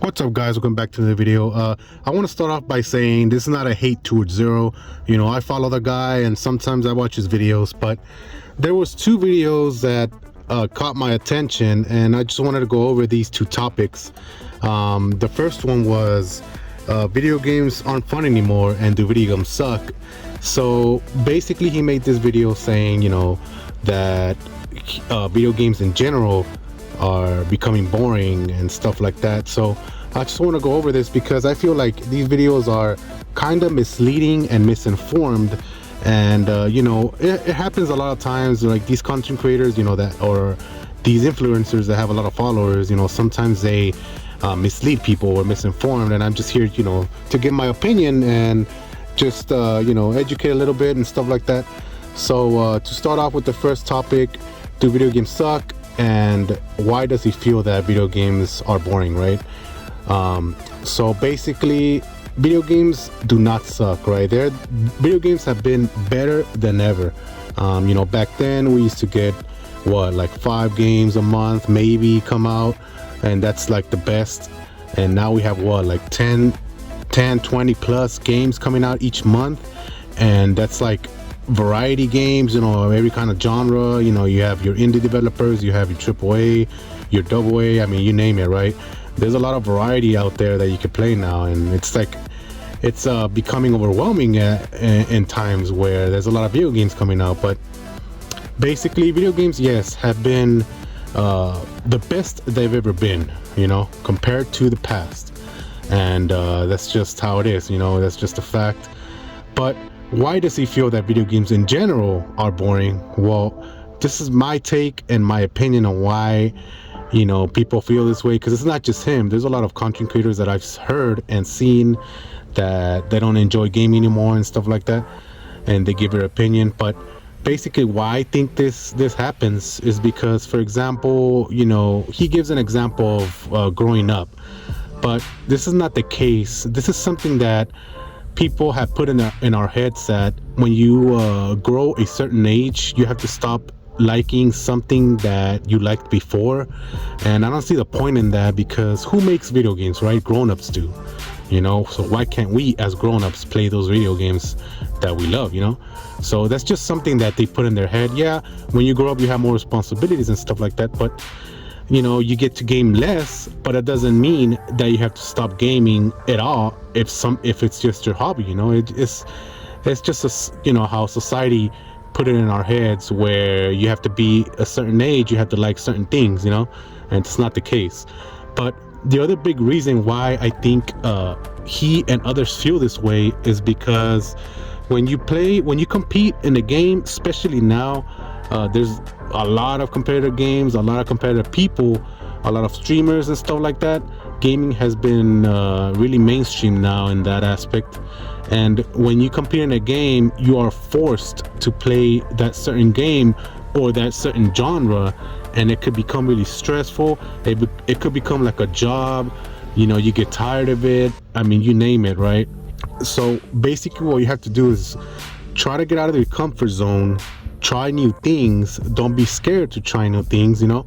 What's up, guys? Welcome back to the video. I want to start off by saying this is not a hate towards Zero. You know, I follow the guy and sometimes I watch his videos, but there was two videos that caught my attention, and I just wanted to go over these two topics. The first one was video games aren't fun anymore and do video games suck. So basically he made this video saying, you know, that video games in general are becoming boring and stuff like that. So I just want to go over this because I feel like these videos are kind of misleading and misinformed. And you know, it happens a lot of times, like these content creators, you know, that, or these influencers that have a lot of followers, you know, sometimes they mislead people or misinformed. And I'm just here, you know, to give my opinion and just you know, educate a little bit and stuff like that. So to start off with the first topic, do video games suck? And why does he feel that video games are boring, right? So basically, video games do not suck, right? Video games have been better than ever. You know, back then we used to get like 5 games a month maybe come out, and that's like the best. And now we have like 10 20 plus games coming out each month, and that's like variety games, you know, every kind of genre. You know, you have your indie developers, you have your AAA, your AA, I mean, you name it, right? There's a lot of variety out there that you can play now, and it's like it's becoming overwhelming in times where there's a lot of video games coming out. But basically, video games, yes, have been the best they've ever been, you know, compared to the past. And that's just how it is, you know, that's just a fact. But why does he feel that video games in general are boring? Well, this is my take and my opinion on why, you know, people feel this way, because it's not just him. There's a lot of content creators that I've heard and seen that they don't enjoy gaming anymore and stuff like that, and they give their opinion. But basically why I think this happens is because, for example, you know, he gives an example of growing up, but this is not the case. This is something that people have put in our heads, that when you grow a certain age, you have to stop liking something that you liked before. And I don't see the point in that, because who makes video games, right? Grown-ups do, you know. So why can't we as grown-ups play those video games that we love, you know? So that's just something that they put in their head. Yeah, when you grow up you have more responsibilities and stuff like that, but you know, you get to game less, but it doesn't mean that you have to stop gaming at all if it's just your hobby, you know. It's just you know, how society put it in our heads, where you have to be a certain age, you have to like certain things, you know, and it's not the case. But the other big reason why I think he and others feel this way is because when you compete in a game, especially now, there's a lot of competitive games, a lot of competitive people, a lot of streamers and stuff like that. Gaming has been really mainstream now in that aspect. And when you compete in a game, you are forced to play that certain game or that certain genre, and it could become really stressful. It could become like a job, you know, you get tired of it. I mean, you name it, right? So basically what you have to do is try to get out of your comfort zone, try new things. Don't be scared to try new things, you know.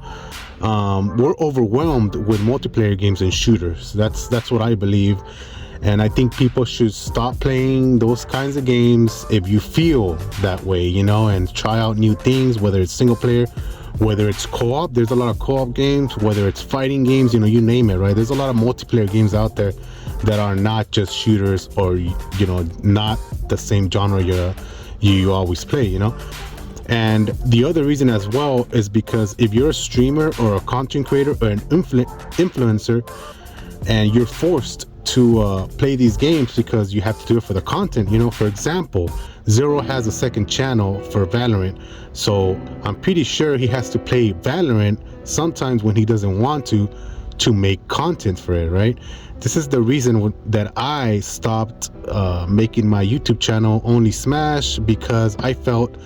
We're overwhelmed with multiplayer games and shooters. That's what I believe. And I think people should stop playing those kinds of games if you feel that way, you know, and try out new things, whether it's single player, whether it's co-op. There's a lot of co-op games, whether it's fighting games, you know, you name it, right? There's a lot of multiplayer games out there that are not just shooters, or, you know, not the same genre you always play, you know. And the other reason as well is because if you're a streamer or a content creator or an influencer, and you're forced to play these games because you have to do it for the content, you know. For example, Zero has a second channel for Valorant, so I'm pretty sure he has to play Valorant sometimes when he doesn't want to make content for it, right? This is the reason that I stopped making my YouTube channel Only Smash, because I felt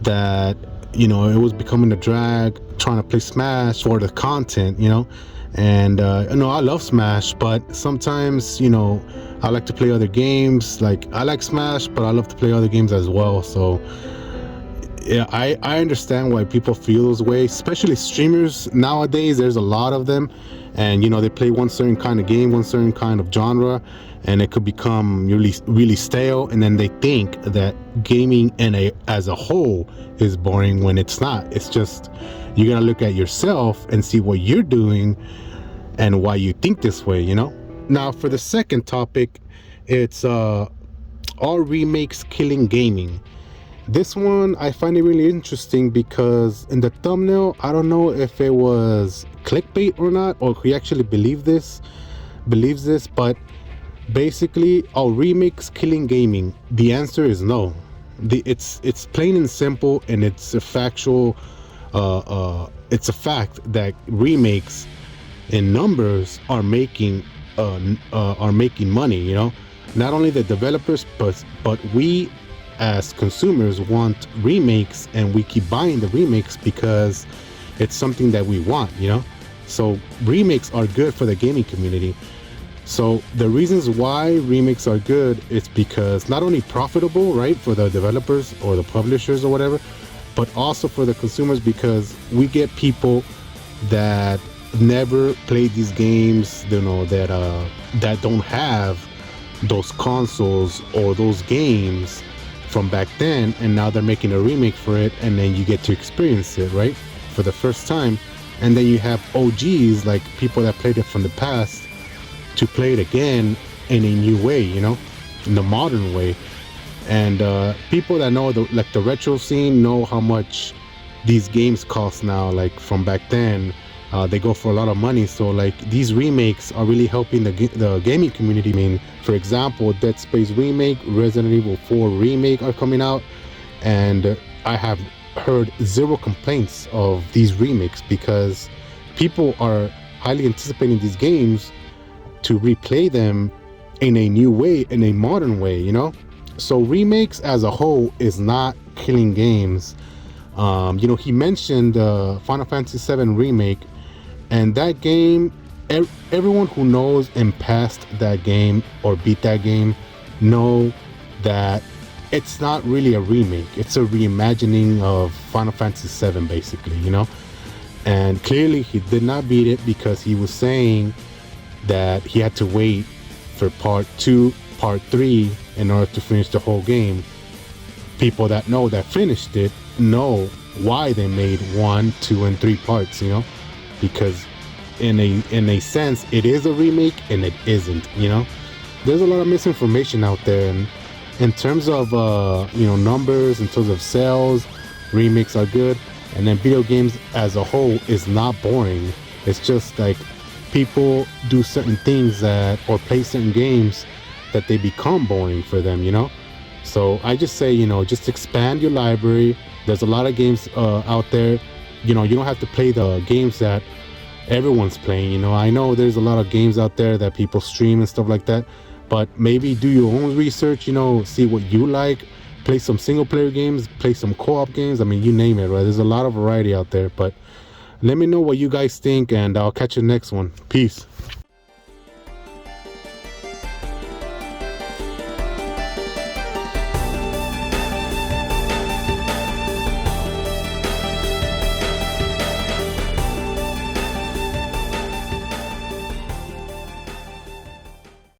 that, you know, it was becoming a drag trying to play Smash for the content, you know. And you know, I love Smash, but sometimes, you know, I like to play other games. Like, I like Smash, but I love to play other games as well. So yeah, I understand why people feel those ways, especially streamers nowadays. There's a lot of them, and they play one certain kind of game, one certain kind of genre, and it could become really stale, and then they think that gaming as a whole is boring when it's not. It's just, you gotta look at yourself and see what you're doing and why you think this way. Now for the second topic, it's are remakes killing gaming? This one I find it really interesting because in the thumbnail, I don't know if it was clickbait or not, or he actually believes this, but basically, are remakes killing gaming? The answer is no. It's plain and simple, and it's a factual. It's a fact that remakes in numbers are making money. Not only the developers, but we as consumers want remakes, and we keep buying the remakes because it's something that we want. So remakes are good for the gaming community. So the reasons why remakes are good is because not only profitable, right, for the developers or the publishers or whatever, but also for the consumers, because we get people that never played these games, that don't have those consoles or those games from back then, and now they're making a remake for it, and then you get to experience it, right, for the first time. And then you have OGs, like people that played it from the past, to play it again in a new way, in the modern way. And people that know the retro scene know how much these games cost now, like from back then. They go for a lot of money. So like these remakes are really helping the gaming community. I mean, for example, Dead Space remake, Resident Evil 4 remake are coming out, and I have heard zero complaints of these remakes because people are highly anticipating these games to replay them in a new way, in a modern way. So remakes as a whole is not killing games. He mentioned Final Fantasy VII remake, and that game, everyone who knows and passed that game or beat that game know that it's not really a remake. It's a reimagining of Final Fantasy VII, basically, And clearly he did not beat it because he was saying that he had to wait for part 2, part 3 in order to finish the whole game. People that finished it know why they made 1, 2, and 3 parts, because in a sense it is a remake and it isn't. There's a lot of misinformation out there, and in terms of numbers, in terms of sales, remakes are good, and then video games as a whole is not boring. It's just like people do certain things or play certain games that they become boring for them. So I just say, just expand your library. There's a lot of games out there. You don't have to play the games that everyone's playing. I know there's a lot of games out there that people stream and stuff like that, but maybe do your own research, see what you like, play some single player games, play some co-op games. I mean, you name it, right? There's a lot of variety out there, but let me know what you guys think, and I'll catch you next one. Peace.